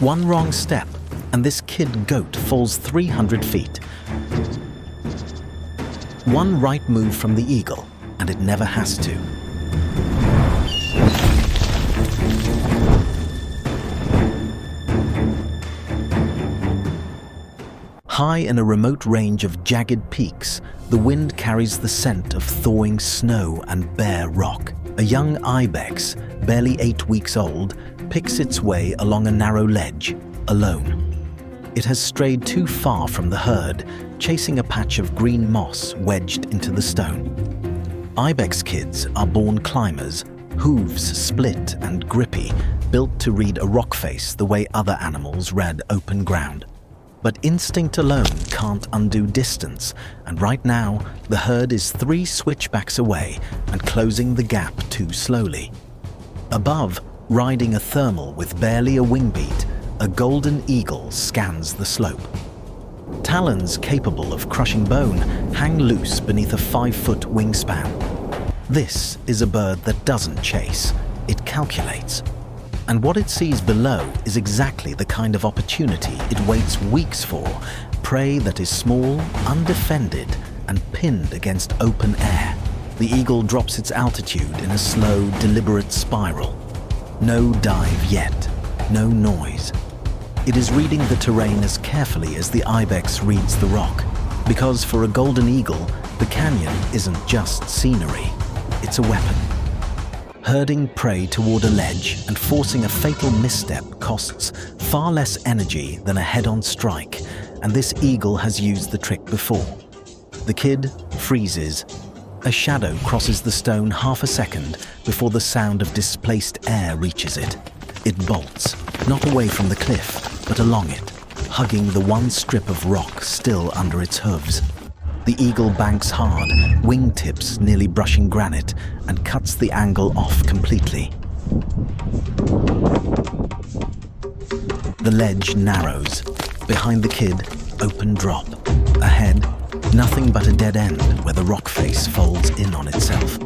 One wrong step, and this kid goat falls 300 feet. One right move from the eagle, and it never has to. High in a remote range of jagged peaks, the wind carries the scent of thawing snow and bare rock. A young ibex, barely 8 weeks old, picks its way along a narrow ledge, alone. It has strayed too far from the herd, chasing a patch of green moss wedged into the stone. Ibex kids are born climbers, hooves split and grippy, built to read a rock face the way other animals read open ground. But instinct alone can't undo distance, and right now, the herd is 3 switchbacks away and closing the gap too slowly. Above, riding a thermal with barely a wing beat, a golden eagle scans the slope. Talons capable of crushing bone hang loose beneath a 5-foot wingspan. This is a bird that doesn't chase, it calculates. And what it sees below is exactly the kind of opportunity it waits weeks for, prey that is small, undefended, and pinned against open air. The eagle drops its altitude in a slow, deliberate spiral. No dive yet, no noise. It is reading the terrain as carefully as the ibex reads the rock, because for a golden eagle, the canyon isn't just scenery, it's a weapon. Herding prey toward a ledge and forcing a fatal misstep costs far less energy than a head-on strike, and this eagle has used the trick before. The kid freezes. A shadow crosses the stone half a second before the sound of displaced air reaches it. It bolts, not away from the cliff, but along it, hugging the one strip of rock still under its hooves. The eagle banks hard, wingtips nearly brushing granite, and cuts the angle off completely. The ledge narrows. Behind the kid, open drop. Ahead, nothing but a dead end where the rock face folds in on itself.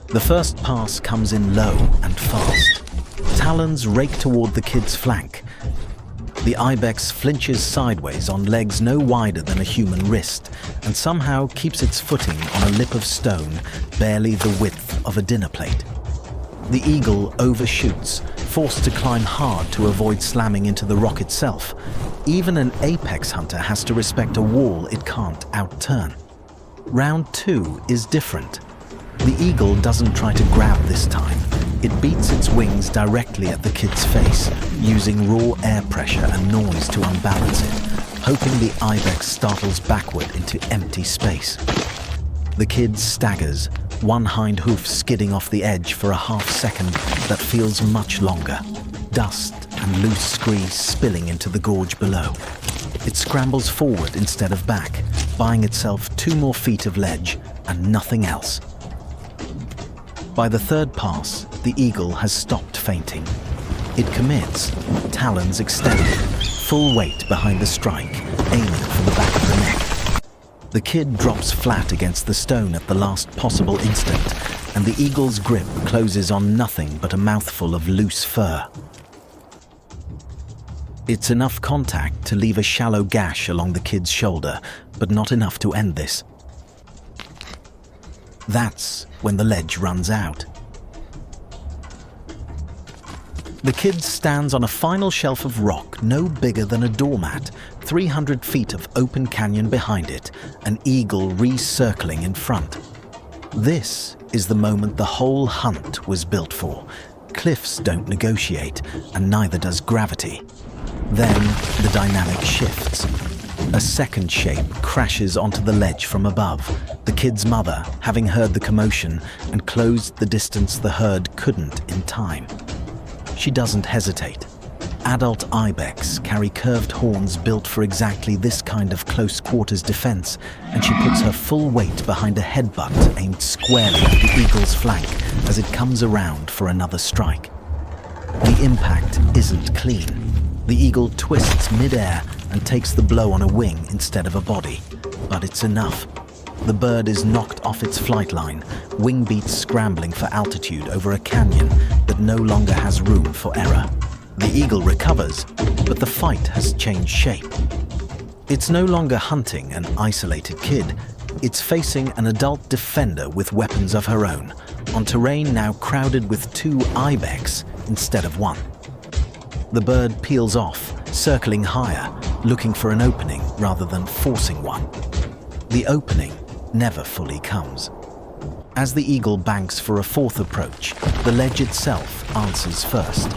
The first pass comes in low and fast. Talons rake toward the kid's flank. The ibex flinches sideways on legs no wider than a human wrist and somehow keeps its footing on a lip of stone barely the width of a dinner plate. The eagle overshoots, forced to climb hard to avoid slamming into the rock itself. Even an apex hunter has to respect a wall it can't outturn. Round 2 is different. The eagle doesn't try to grab this time. It beats its wings directly at the kid's face, using raw air pressure and noise to unbalance it, hoping the ibex startles backward into empty space. The kid staggers, one hind hoof skidding off the edge for a half second that feels much longer, dust and loose scree spilling into the gorge below. It scrambles forward instead of back, buying itself 2 more feet of ledge and nothing else. By the third pass, the eagle has stopped fainting. It commits, talons extended, full weight behind the strike, aiming for the back of the neck. The kid drops flat against the stone at the last possible instant, and the eagle's grip closes on nothing but a mouthful of loose fur. It's enough contact to leave a shallow gash along the kid's shoulder, but not enough to end this. That's when the ledge runs out. The kid stands on a final shelf of rock no bigger than a doormat, 300 feet of open canyon behind it, an eagle recircling in front. This is the moment the whole hunt was built for. Cliffs don't negotiate, and neither does gravity. Then the dynamic shifts. A second shape crashes onto the ledge from above, the kid's mother having heard the commotion and closed the distance the herd couldn't in time. She doesn't hesitate. Adult ibex carry curved horns built for exactly this kind of close-quarters defense, and she puts her full weight behind a headbutt aimed squarely at the eagle's flank as it comes around for another strike. The impact isn't clean. The eagle twists mid-air and takes the blow on a wing instead of a body, but it's enough. The bird is knocked off its flight line, wing beats scrambling for altitude over a canyon that no longer has room for error. The eagle recovers, but the fight has changed shape. It's no longer hunting an isolated kid. It's facing an adult defender with weapons of her own, on terrain now crowded with 2 ibex instead of 1. The bird peels off, circling higher, looking for an opening rather than forcing one. The opening never fully comes. As the eagle banks for a 4th approach, the ledge itself answers first.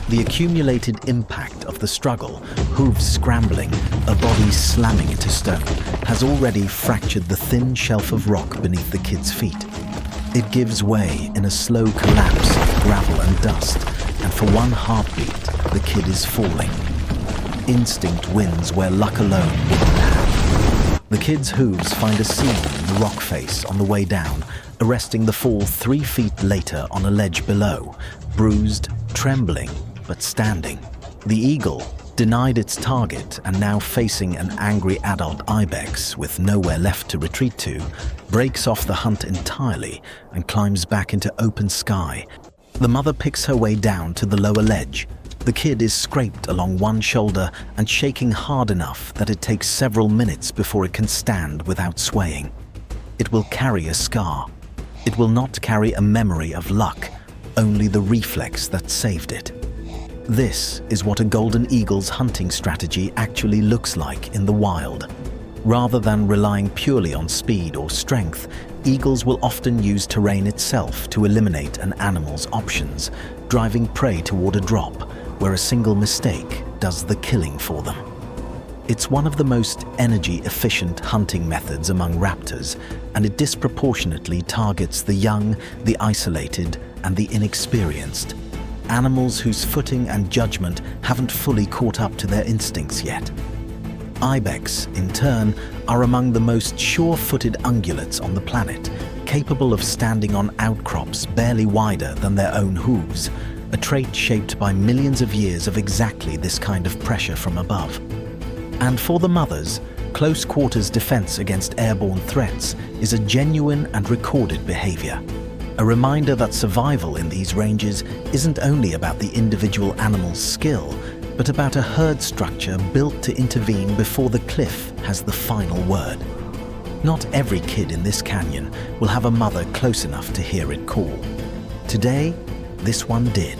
The accumulated impact of the struggle, hooves scrambling, a body slamming into stone, has already fractured the thin shelf of rock beneath the kid's feet. It gives way in a slow collapse of gravel and dust, and for one heartbeat, the kid is falling. Instinct wins where luck alone wouldn't have. The kid's hooves find a seam in the rock face on the way down, arresting the fall 3 feet later on a ledge below, bruised, trembling, but standing. The eagle, denied its target and now facing an angry adult ibex with nowhere left to retreat to, breaks off the hunt entirely and climbs back into open sky. The mother picks her way down to the lower ledge. The kid is scraped along one shoulder and shaking hard enough that it takes several minutes before it can stand without swaying. It will carry a scar. It will not carry a memory of luck, only the reflex that saved it. This is what a golden eagle's hunting strategy actually looks like in the wild. Rather than relying purely on speed or strength, eagles will often use terrain itself to eliminate an animal's options, driving prey toward a drop, where a single mistake does the killing for them. It's one of the most energy-efficient hunting methods among raptors, and it disproportionately targets the young, the isolated, and the inexperienced. Animals whose footing and judgment haven't fully caught up to their instincts yet. Ibex, in turn, are among the most sure-footed ungulates on the planet, capable of standing on outcrops barely wider than their own hooves, a trait shaped by millions of years of exactly this kind of pressure from above. And for the mothers, close quarters defense against airborne threats is a genuine and recorded behavior. A reminder that survival in these ranges isn't only about the individual animal's skill, but about a herd structure built to intervene before the cliff has the final word. Not every kid in this canyon will have a mother close enough to hear it call. Today, this one did.